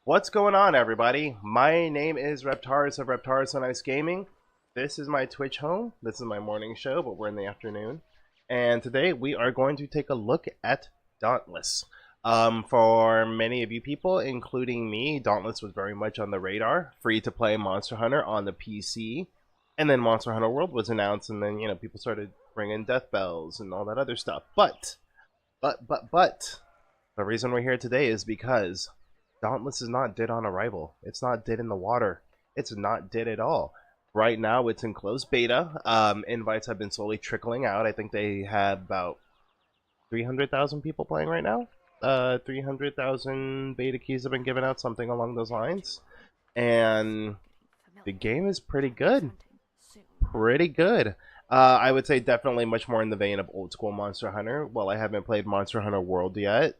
What's going on, everybody? My name is Reptaris of Reptaris on Ice Gaming. This is my Twitch home. This is my morning show, but we're in the afternoon. And today we are going to take a look at Dauntless. For many of you people, including me, Dauntless was very much on the radar. Free to play Monster Hunter on the PC. And then Monster Hunter World was announced, and then, people started bringing death bells and all that other stuff. But, the reason we're here today is because Dauntless is not dead on arrival. It's not dead in the water. It's not dead at all. Right now, it's in closed beta. Invites have been slowly trickling out. I think they have about 300,000 people playing right now. 300,000 beta keys have been given out, something along those lines. And the game is pretty good. Pretty good. I would say definitely much more in the vein of old school Monster Hunter. Well, I haven't played Monster Hunter World yet.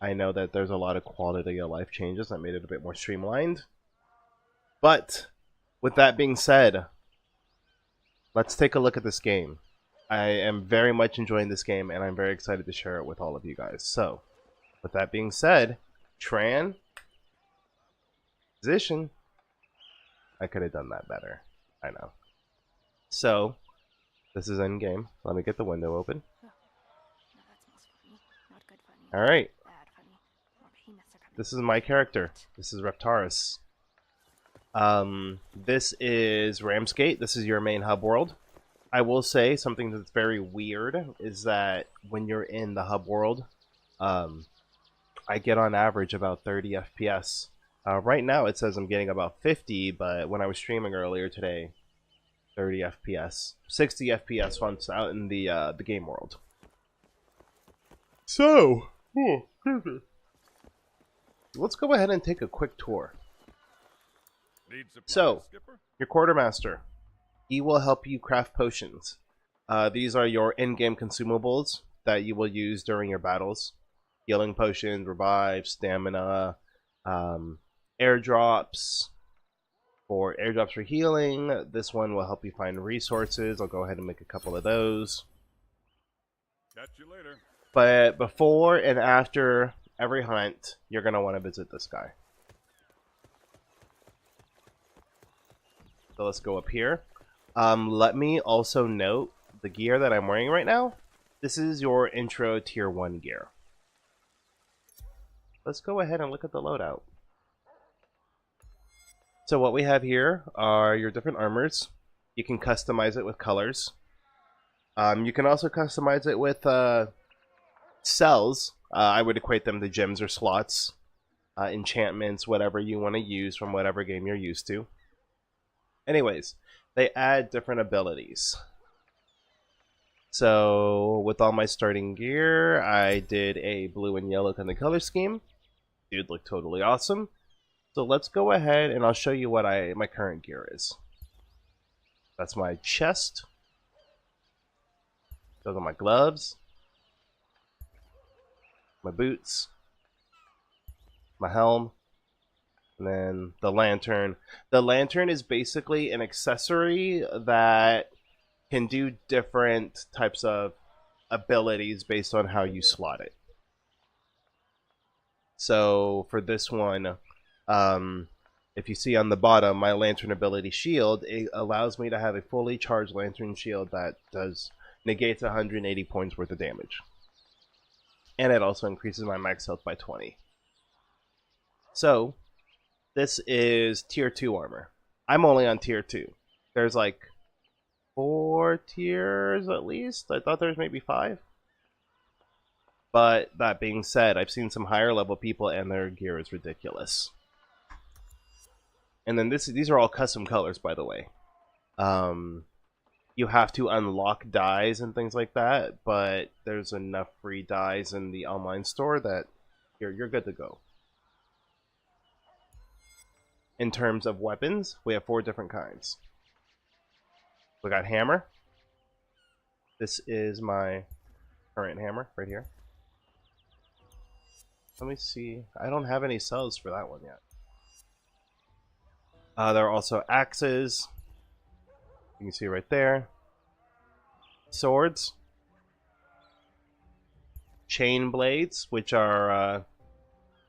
I know that there's a lot of quality of life changes that made it a bit more streamlined. But with that being said, let's take a look at this game. I am very much enjoying this game, and I'm very excited to share it with all of you guys. So, with that being said, transition. I could have done that better. I know. So, this is in game. Let me get the window open. Alright. This is my character. This is Reptaris. This is Ramsgate. This is your main hub world. I will say something that's very weird is that when you're in the hub world, I get on average about 30 FPS. Right now it says I'm getting about 50, but when I was streaming earlier today, 30 FPS. 60 FPS once out in the game world. So, let's go ahead and take a quick tour. So, your quartermaster, he will help you craft potions. These are your in-game consumables that you will use during your battles. Healing potions, revive, stamina, airdrops. For airdrops for healing, this one will help you find resources. I'll go ahead and make a couple of those. Catch you later. But before and after every hunt, you're going to want to visit this guy. So let's go up here. Let me also note the gear that I'm wearing right now. This is your intro tier 1 gear. Let's go ahead and look at the loadout. So what we have here are your different armors. You can customize it with colors. You can also customize it with cells. I would equate them to gems or slots, enchantments, whatever you want to use from whatever game you're used to. Anyways, they add different abilities. So with all my starting gear, I did a blue and yellow kind of color scheme. Dude looked totally awesome. So let's go ahead and I'll show you what my current gear is. That's my chest. Those are my gloves. My boots. My helm. And then the lantern. The lantern is basically an accessory that can do different types of abilities based on how you slot it. So for this one, if you see on the bottom, my lantern ability shield, it allows me to have a fully charged lantern shield that negates 180 points worth of damage. And it also increases my max health by 20. So, this is tier 2 armor. I'm only on tier 2. There's like 4 tiers at least. I thought there was maybe 5. But that being said, I've seen some higher level people and their gear is ridiculous. And then these are all custom colors, by the way. You have to unlock dyes and things like that, but there's enough free dyes in the online store that you're good to go. In terms of weapons, we have 4 different kinds. We got hammer. This is my current hammer right here. Let me see. I don't have any cells for that one yet. There are also axes. You can see right there. Swords. Chain blades, which are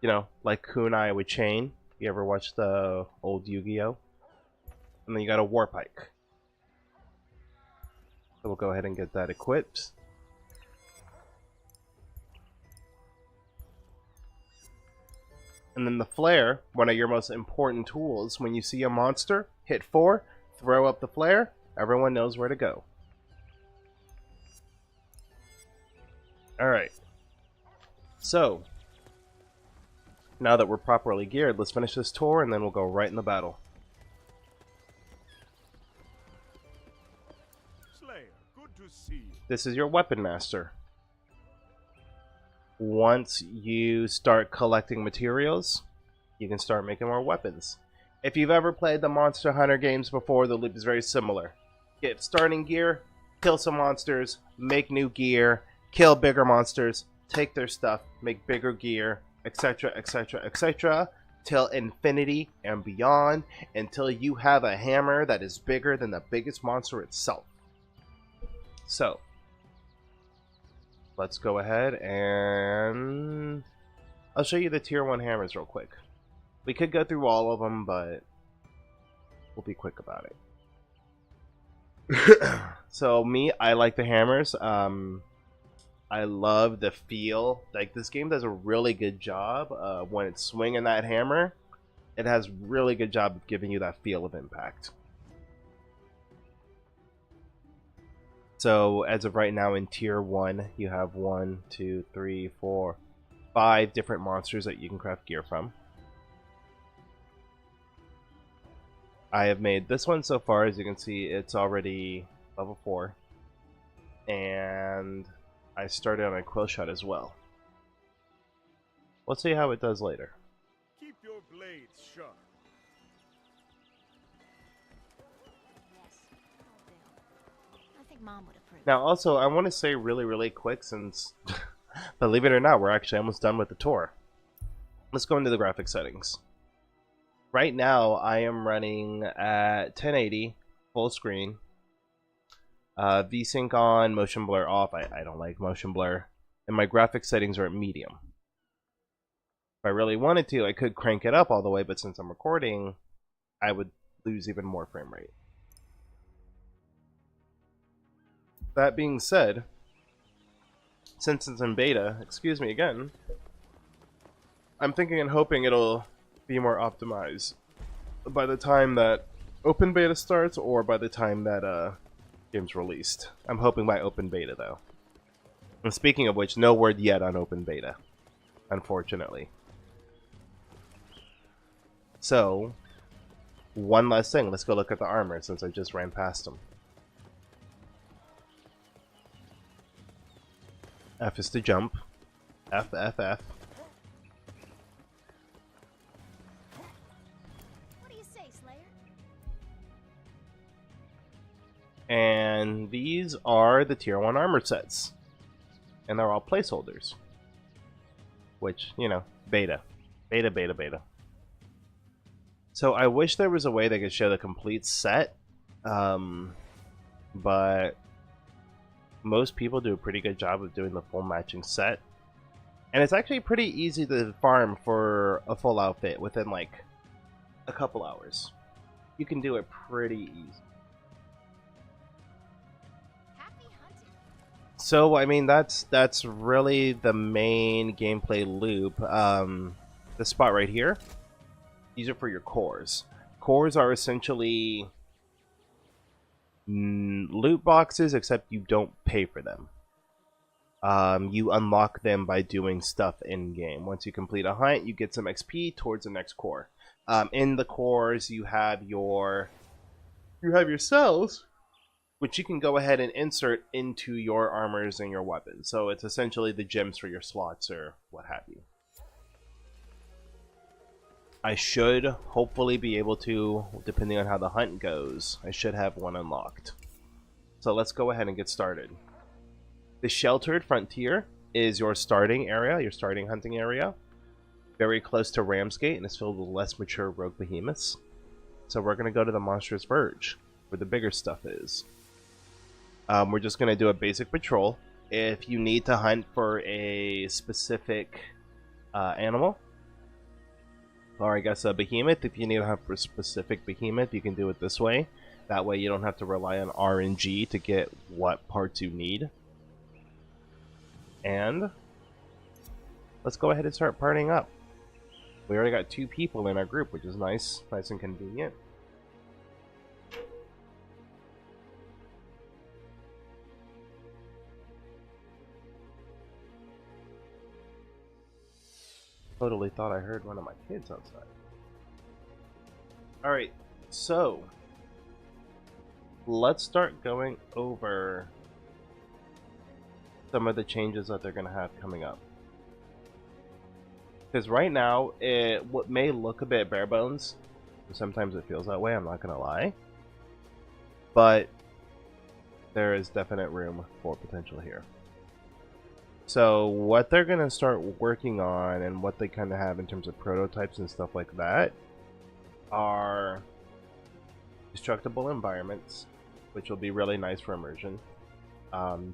you know, like kunai with chain. You ever watch the old Yu-Gi-Oh? And then you got a war pike. So we'll go ahead and get that equipped. And then the flare, one of your most important tools. When you see a monster, hit 4, throw up the flare, everyone knows where to go. Alright. So, now that we're properly geared, let's finish this tour and then we'll go right in the battle. Slayer, good to see you. This is your weapon master. Once you start collecting materials, you can start making more weapons. If you've ever played the Monster Hunter games before, the loop is very similar. Get starting gear, kill some monsters, make new gear, kill bigger monsters, take their stuff, make bigger gear, etc, etc, etc, till infinity and beyond, until you have a hammer that is bigger than the biggest monster itself. So, let's go ahead and I'll show you the tier 1 hammers real quick. We could go through all of them, but we'll be quick about it. So me, I like the hammers. I love the feel. Like, this game does a really good job when it's swinging that hammer. It has really good job of giving you that feel of impact. So as of right now in tier 1, you have 1, 2, 3, 4, 5 different monsters that you can craft gear from. I have made this one so far. As you can see, it's already level 4. And I started on a quill shot as well. Let's see how it does later. Keep your blades sharp. Mom would approve. Now also, I want to say really quick, since believe it or not, we're actually almost done with the tour. Let's go into the graphic settings. Right now I am running at 1080 full screen, VSync on, motion blur off. I don't like motion blur, and my graphic settings are at medium. If I really wanted to, I could crank it up all the way, but since I'm recording, I would lose even more frame rate. That being said, since it's in beta, excuse me again, I'm thinking and hoping it'll be more optimized by the time that open beta starts, or by the time that game's released. I'm hoping by open beta, though. And speaking of which, no word yet on open beta, unfortunately. So, one last thing, let's go look at the armor since I just ran past them. F is to jump. F, F, F. What do you say, Slayer? And these are the tier 1 armor sets. And they're all placeholders. Which, you know, beta. Beta. So I wish there was a way they could show the complete set. But most people do a pretty good job of doing the full matching set. And it's actually pretty easy to farm for a full outfit within like a couple hours. You can do it pretty easy. Happy hunting. So I mean, that's really the main gameplay loop. The spot right here, these are for your cores. Cores are essentially loot boxes, except you don't pay for them. You unlock them by doing stuff in game. Once you complete a hunt, you get some XP towards the next core. In the cores, you have your cells, which you can go ahead and insert into your armors and your weapons. So it's essentially the gems for your slots or what have you. I should hopefully be able to, depending on how the hunt goes, I should have one unlocked. So let's go ahead and get started. The Sheltered Frontier is your starting area, your starting hunting area. Very close to Ramsgate, and it's filled with less mature rogue behemoths. So we're going to go to the Monstrous Verge, where the bigger stuff is. We're just going to do a basic patrol. If you need to hunt for a specific animal, or I guess a behemoth. If you need to have a specific behemoth, you can do it this way. That way you don't have to rely on RNG to get what parts you need. And let's go ahead and start partying up. We already got 2 people in our group, which is nice and convenient. Totally thought I heard one of my kids outside. Alright, so let's start going over some of the changes that they're going to have coming up. Because right now, what may look a bit bare bones, sometimes it feels that way, I'm not going to lie, but there is definite room for potential here. So what they're going to start working on and what they kind of have in terms of prototypes and stuff like that are destructible environments, which will be really nice for immersion.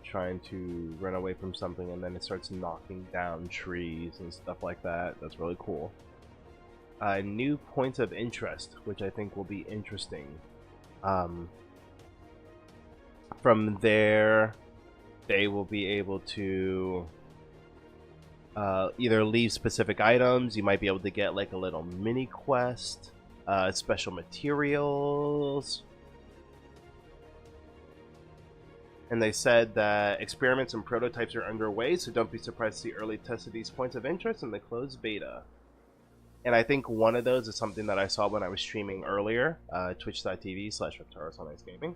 Trying to run away from something and then it starts knocking down trees and stuff like that. That's really cool. New points of interest, which I think will be interesting. From there, they will be able to either leave specific items. You might be able to get like a little mini quest, special materials. And they said that experiments and prototypes are underway, so don't be surprised to see early tests of these points of interest in the closed beta. And I think one of those is something that I saw when I was streaming earlier, twitch.tv/ReptarosOnIceGaming.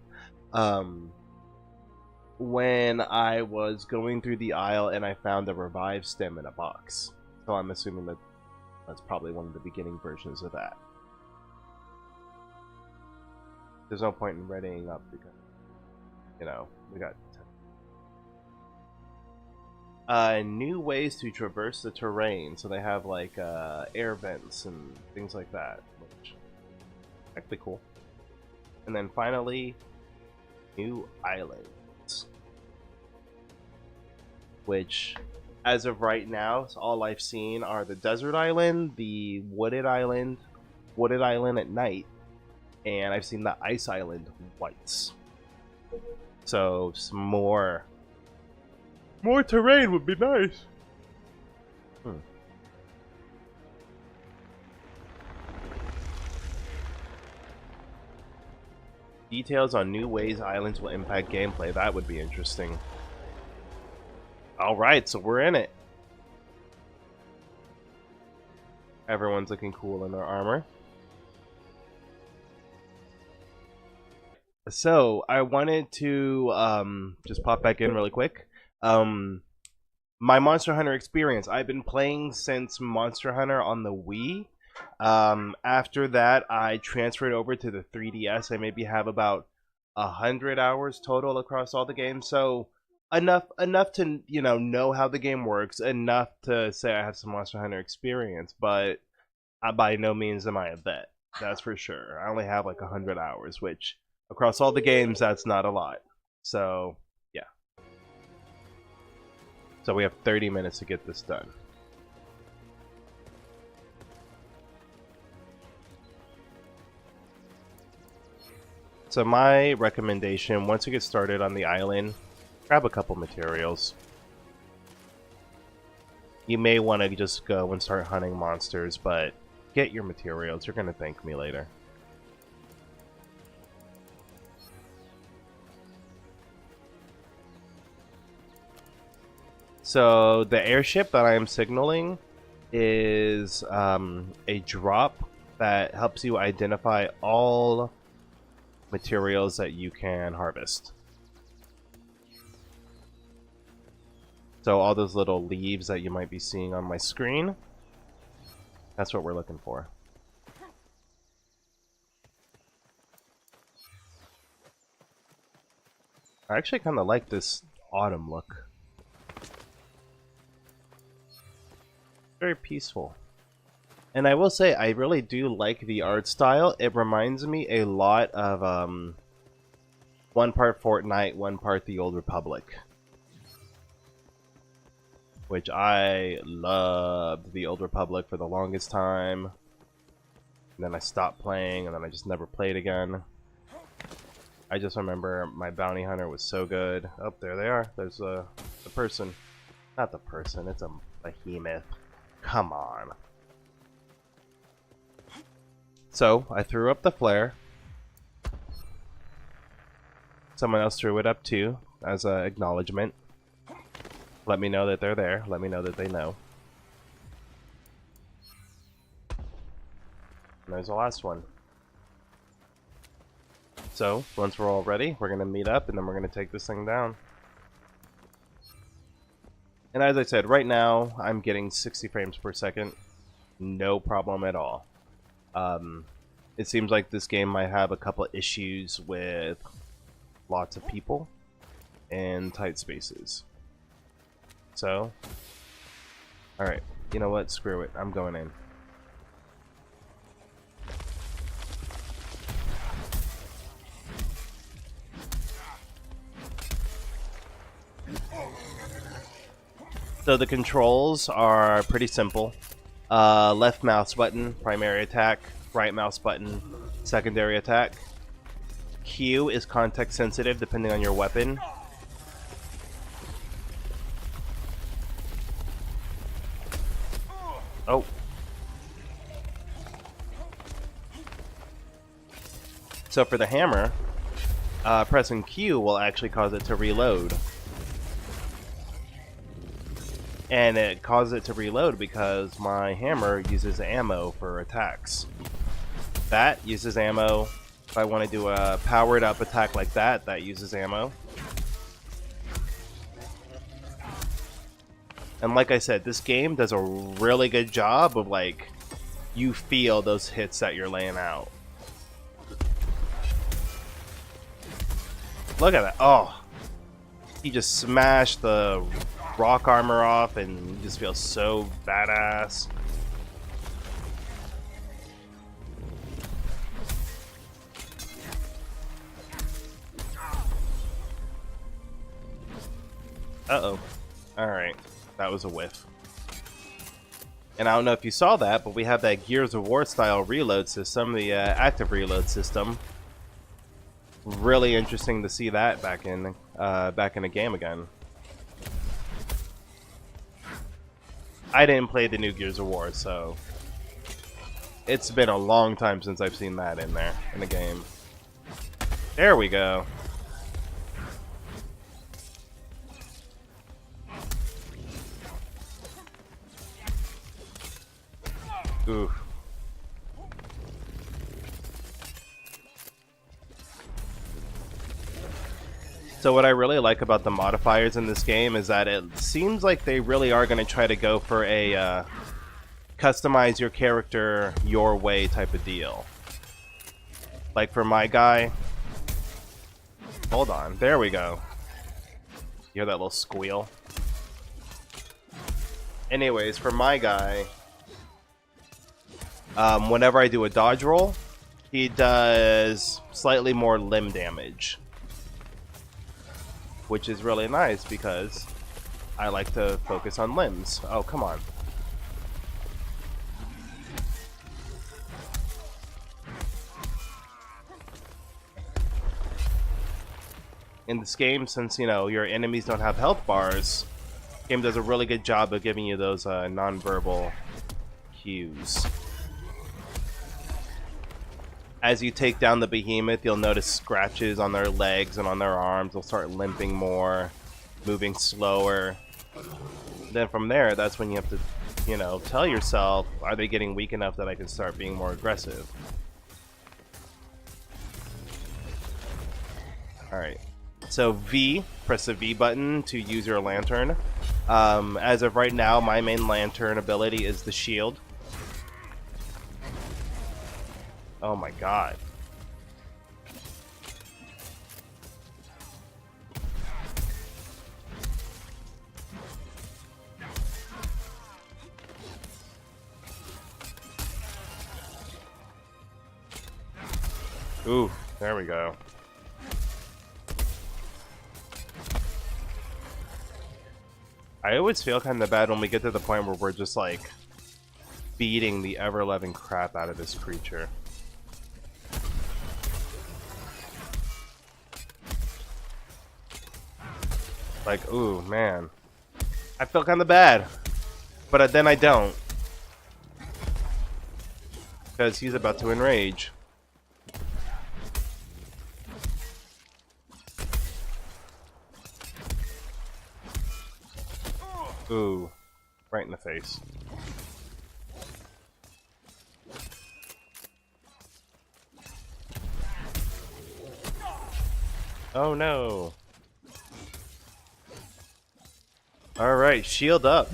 When I was going through the aisle and I found a revive stem in a box. So I'm assuming that that's probably one of the beginning versions of that. There's no point in readying up because, you know, we got new ways to traverse the terrain. So they have like air vents and things like that, which is actually cool. And then finally, new islands, which as of right now, all I've seen are the desert island, the wooded island at night, and I've seen the ice island whites. So some more terrain would be nice. Details on new ways islands will impact gameplay. That would be interesting. Alright, so we're in it. Everyone's looking cool in their armor. So, I wanted to just pop back in really quick. My Monster Hunter experience. I've been playing since Monster Hunter on the Wii. After that, I transferred over to the 3DS. I maybe have about 100 hours total across all the games. So, enough to, you know how the game works. Enough to say I have some Monster Hunter experience. But by no means am I a vet. That's for sure. I only have like 100 hours, which across all the games, that's not a lot. So, yeah. So we have 30 minutes to get this done. So my recommendation, once you get started on the island, grab a couple materials. You may want to just go and start hunting monsters, but get your materials. You're going to thank me later. So the airship that I am signaling is a drop that helps you identify all materials that you can harvest. So all those little leaves that you might be seeing on my screen, that's what we're looking for. I actually kind of like this autumn look. Very peaceful. And I will say, I really do like the art style. It reminds me a lot of one part Fortnite, one part the Old Republic. Which I loved the Old Republic for the longest time. And then I stopped playing, and then I just never played again. I just remember my bounty hunter was so good. Oh, there they are. There's the person. Not the person, it's a behemoth. Come on. So, I threw up the flare. Someone else threw it up too, as an acknowledgement. Let me know that they're there. Let me know that they know. And there's the last one. So, once we're all ready, we're going to meet up and then we're going to take this thing down. And as I said, right now, I'm getting 60 frames per second. No problem at all. It seems like this game might have a couple issues with lots of people and tight spaces. So, alright, you know what? Screw it. I'm going in. So the controls are pretty simple. Left mouse button, primary attack. Right mouse button, secondary attack. Q is context sensitive depending on your weapon. Oh. So for the hammer, pressing Q will actually cause it to reload. And it causes it to reload because my hammer uses ammo for attacks. That uses ammo. If I want to do a powered up attack like that, that uses ammo. And like I said, this game does a really good job of, like, you feel those hits that you're laying out. Look at that. Oh. He just smashed the rock armor off and you just feel so badass. Uh-oh. Alright. That was a whiff. And I don't know if you saw that, but we have that Gears of War style reload system, the active reload system. Really interesting to see that back in the game again. I didn't play the new Gears of War, so it's been a long time since I've seen that in there in the game. There we go. Oof. So what I really like about the modifiers in this game is that it seems like they really are going to try to go for a customize your character your way type of deal. Like for my guy, hold on, there we go. You hear that little squeal? Anyways, for my guy, whenever I do a dodge roll, he does slightly more limb damage. Which is really nice because I like to focus on limbs. Oh, come on. In this game, since, you know, your enemies don't have health bars, the game does a really good job of giving you those non-verbal cues. As you take down the behemoth, you'll notice scratches on their legs and on their arms. They'll start limping more, moving slower. Then from there, that's when you have to, you know, tell yourself, are they getting weak enough that I can start being more aggressive? Alright. So V, press the V button to use your lantern. As of right now, my main lantern ability is the shield. Oh my god. Ooh, there we go. I always feel kind of bad when we get to the point where we're just like beating the ever-loving crap out of this creature. Like, ooh, man. I feel kind of bad. But then I don't. Because he's about to enrage. Ooh. Right in the face. Oh no. Alright, shield up.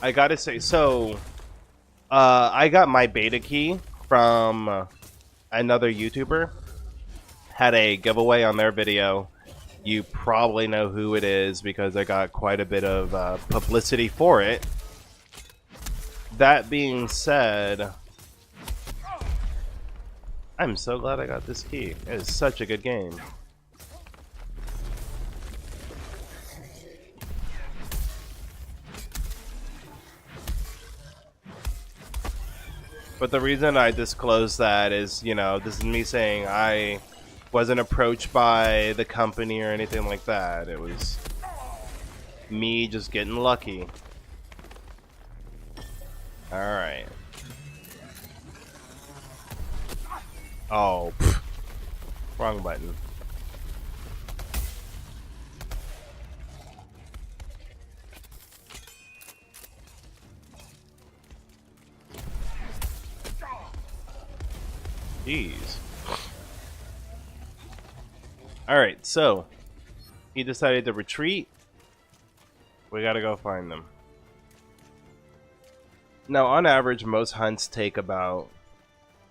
I gotta say, so I got my beta key from another YouTuber. Had a giveaway on their video. You probably know who it is because I got quite a bit of publicity for it. That being said, I'm so glad I got this key. It is such a good game. But the reason I disclosed that is, you know, this is me saying I wasn't approached by the company or anything like that. It was me just getting lucky. Alright. Oh, pff. Wrong button. Jeez. Alright, so he decided to retreat. We gotta go find them. Now, on average, most hunts take about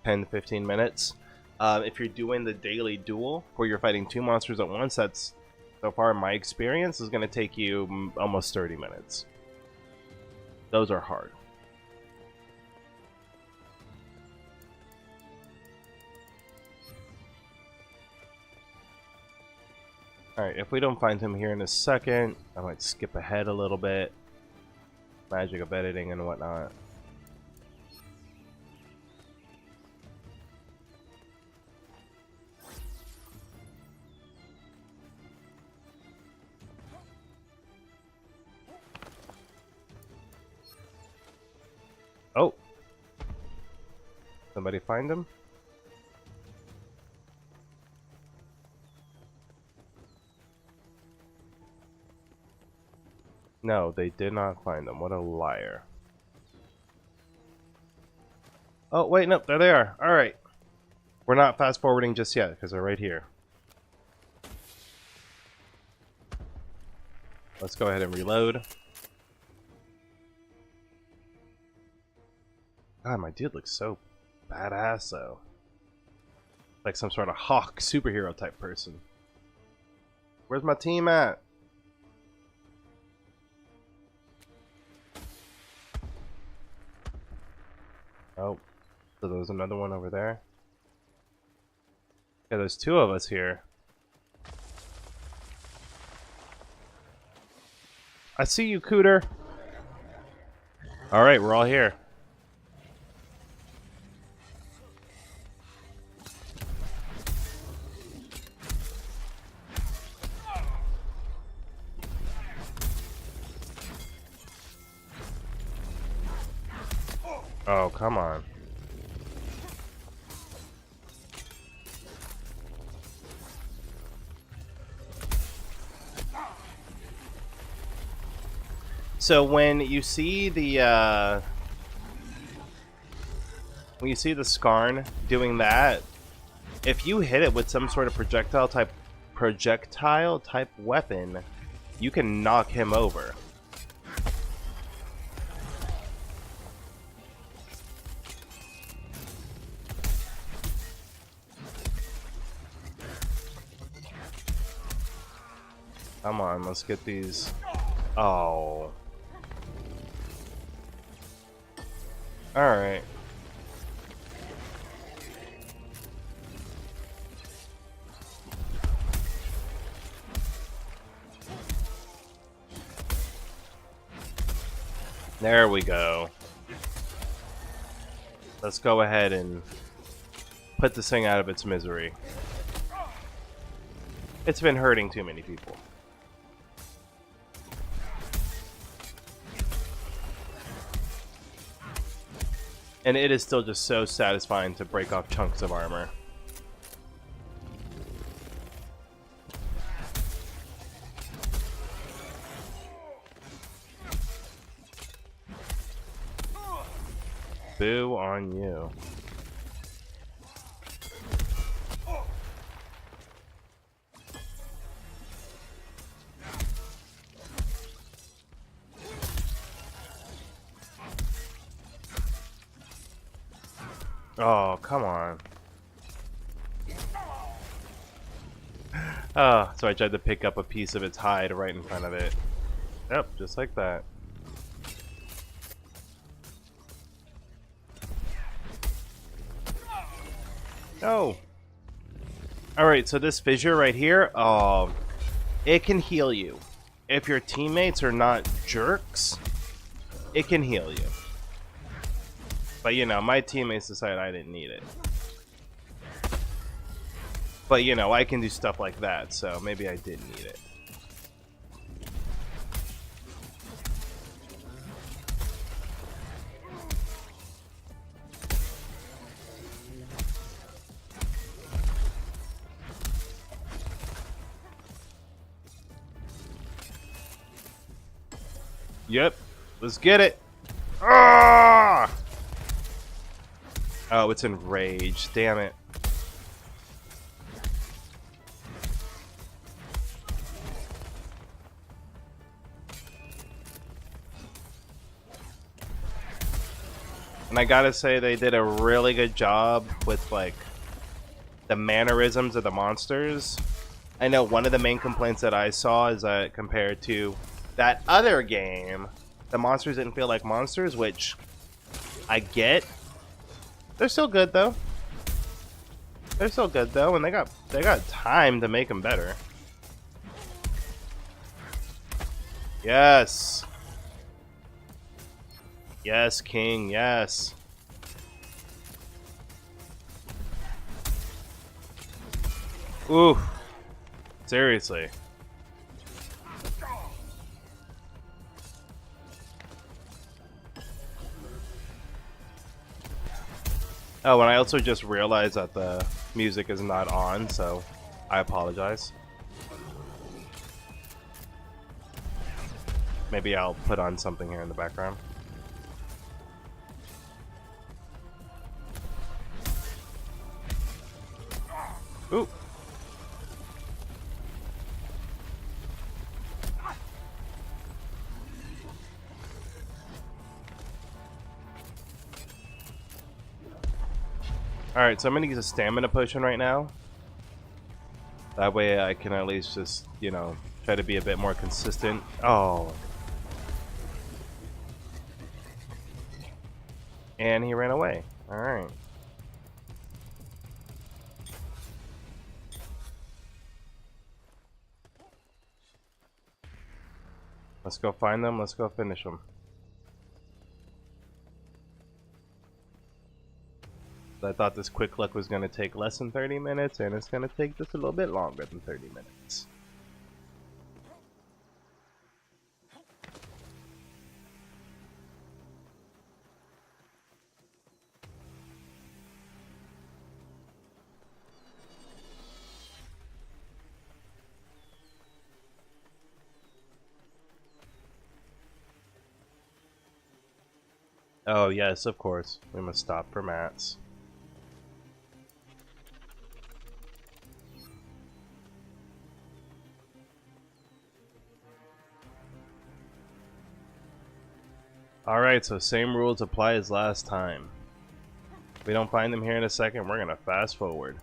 10 to 15 minutes. If you're doing the daily duel, where you're fighting 2 monsters at once, that's, so far in my experience, is going to take you almost 30 minutes. Those are hard. Alright, if we don't find him here in a second, I might skip ahead a little bit. Magic of editing and whatnot. Oh! Somebody find him? No, they did not find them. What a liar. Oh, wait, no, there they are. Alright. We're not fast forwarding just yet, because they're right here. Let's go ahead and reload. God, my dude looks so badass, though. Like some sort of hawk superhero type person. Where's my team at? Oh, so there's another one over there. Yeah, there's 2 of us here. I see you, Cooter. Alright, we're all here. Oh, come on. So when you see the Skarn doing that, if you hit it with some sort of projectile type weapon, you can knock him over. Come on, let's get these. Oh. Alright. There we go. Let's go ahead and put this thing out of its misery. It's been hurting too many people. And it is still just so satisfying to break off chunks of armor. Boo on you. Oh, come on. Oh, so I tried to pick up a piece of its hide right in front of it. Yep, just like that. Oh. Alright, so this fissure right here, it can heal you. If your teammates are not jerks, it can heal you. But you know, my teammates decided I didn't need it. But you know, I can do stuff like that, so maybe I did need it. Yep, let's get it. Ah! Oh, it's enraged. Damn it. And I gotta say, they did a really good job with, like, the mannerisms of the monsters. I know one of the main complaints that I saw is that compared to that other game, the monsters didn't feel like monsters, which I get. They're still good though. They're still good though, and they got time to make them better. Yes. Yes, King, yes. Ooh. Seriously. Oh, and I also just realized that the music is not on, so I apologize. Maybe I'll put on something here in the background. Ooh. Alright, so I'm gonna use a stamina potion right now. That way I can at least just, you know, try to be a bit more consistent. Oh. And he ran away. Alright. Let's go find them. Let's go finish them. I thought this quick look was going to take less than 30 minutes, and it's going to take just a little bit longer than 30 minutes. Oh yes, of course. We must stop for mats. Alright, so same rules apply as last time. If we don't find them here in a second, we're gonna fast forward.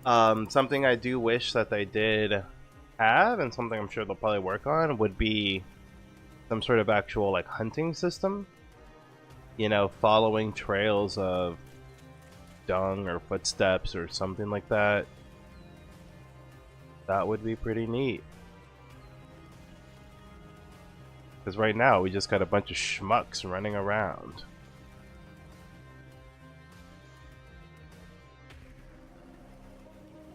Something I do wish that they did have, and something I'm sure they'll probably work on, would be some sort of actual like hunting system. You know, following trails of dung or footsteps or something like that. That would be pretty neat. Because right now we just got a bunch of schmucks running around.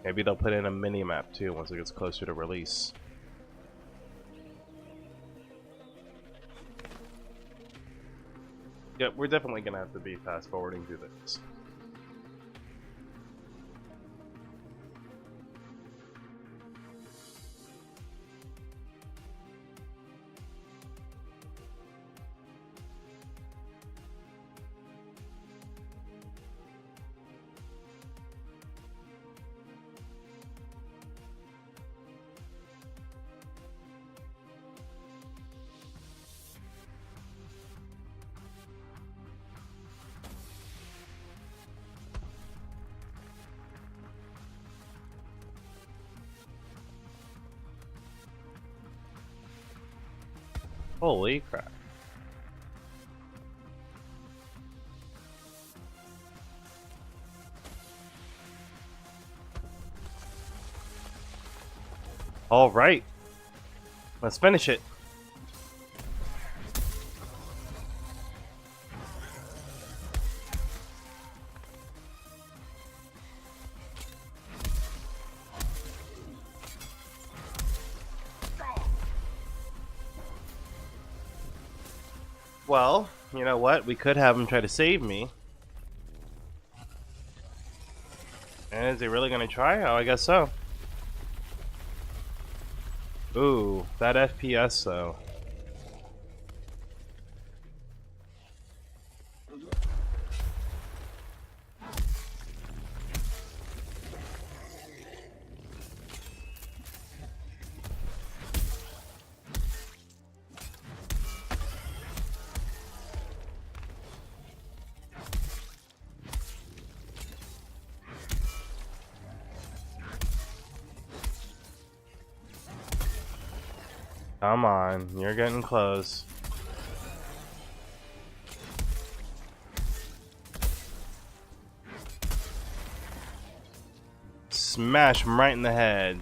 Maybe they'll put in a mini-map too once it gets closer to release. Yeah, we're definitely gonna have to be fast forwarding through this. Holy crap. All right. Let's finish it. Well, you know what? We could have him try to save me. And is he really gonna try? Oh, I guess so. Ooh, that FPS though. Come on, you're getting close. Smash him right in the head.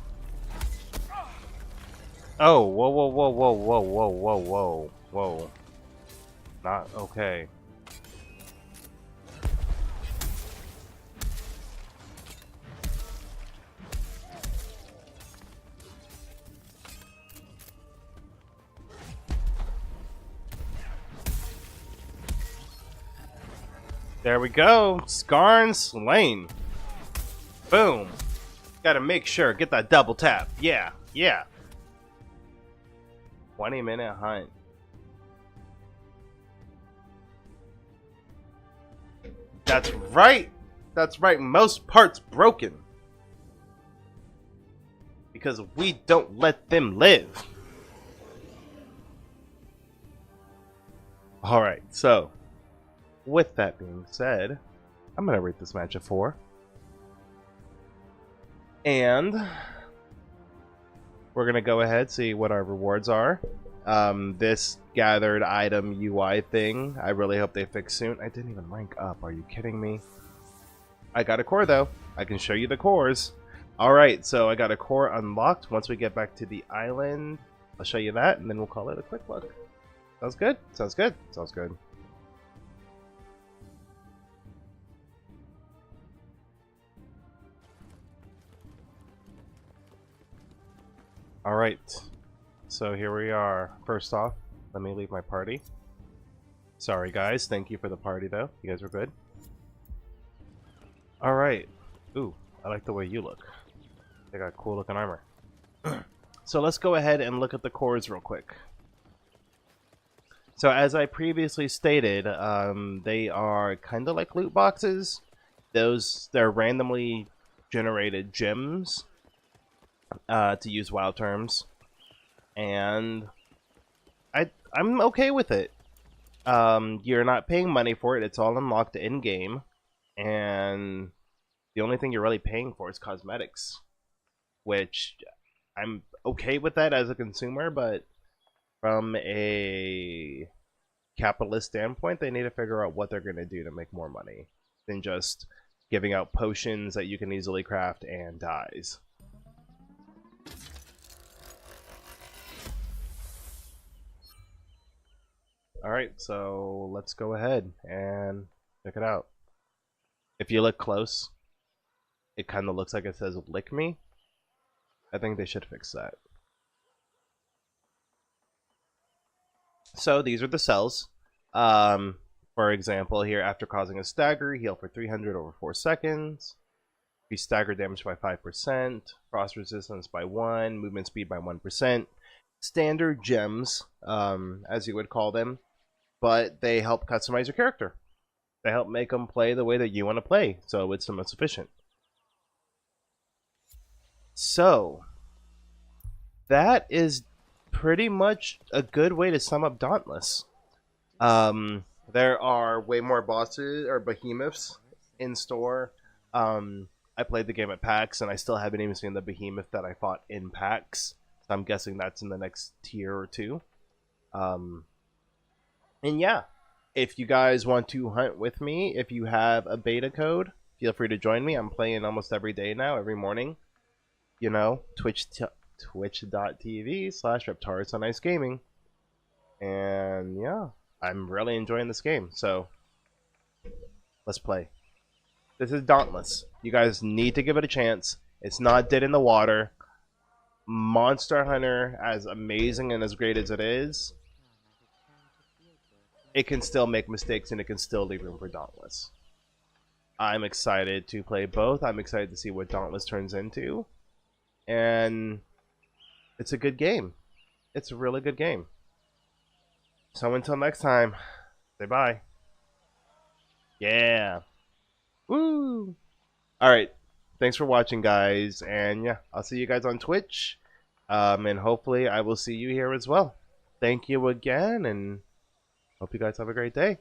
Oh, whoa, whoa, whoa, whoa, whoa, whoa, whoa, whoa, whoa. Not okay. There we go. Skarn slain. Boom. Gotta make sure. Get that double tap. Yeah. Yeah. 20-minute hunt. That's right. That's right. Most parts broken. Because we don't let them live. Alright, so with that being said, I'm going to rate this match a 4. And we're going to go ahead see what our rewards are. This gathered item UI thing, I really hope they fix soon. I didn't even rank up. Are you kidding me? I got a core though. I can show you the cores. Alright, so I got a core unlocked. Once we get back to the island, I'll show you that and then we'll call it a quick look. Sounds good? Sounds good? Sounds good. Alright, so here we are. First off, let me leave my party. Sorry guys, thank you for the party though. You guys were good. Alright. Ooh, I like the way you look. They got cool looking armor. So let's go ahead and look at the cores real quick. So as I previously stated, they are kind of like loot boxes. They're randomly generated gems. To use WoW terms, and I'm okay with it. You're not paying money for it; it's all unlocked in game, and the only thing you're really paying for is cosmetics, which I'm okay with that as a consumer. But from a capitalist standpoint, they need to figure out what they're going to do to make more money than just giving out potions that you can easily craft and dyes. Alright, so let's go ahead and check it out. If you look close, it kind of looks like it says lick me. I think they should fix that. So these are the cells. For example, here, after causing a stagger, heal for 300 over 4 seconds. Increase stagger damage by 5%. Frost resistance by 1. Movement speed by 1%. Standard gems, as you would call them. But they help customize your character. They help make them play the way that you want to play. So it's the most efficient. So that is pretty much a good way to sum up Dauntless. There are way more bosses or behemoths in store. I played the game at PAX, and I still haven't even seen the behemoth that I fought in PAX. So I'm guessing that's in the next tier or two. And yeah, if you guys want to hunt with me, if you have a beta code, feel free to join me. I'm playing almost every day now, every morning. You know, twitch.tv/ReptarsOnIceGaming. And yeah, I'm really enjoying this game, so let's play. This is Dauntless. You guys need to give it a chance. It's not dead in the water. Monster Hunter, as amazing and as great as it is, it can still make mistakes and it can still leave room for Dauntless. I'm excited to play both. I'm excited to see what Dauntless turns into. And it's a good game. It's a really good game. So until next time, say bye. Yeah. Woo! Alright. Thanks for watching, guys. And yeah, I'll see you guys on Twitch. And hopefully I will see you here as well. Thank you again, and hope you guys have a great day.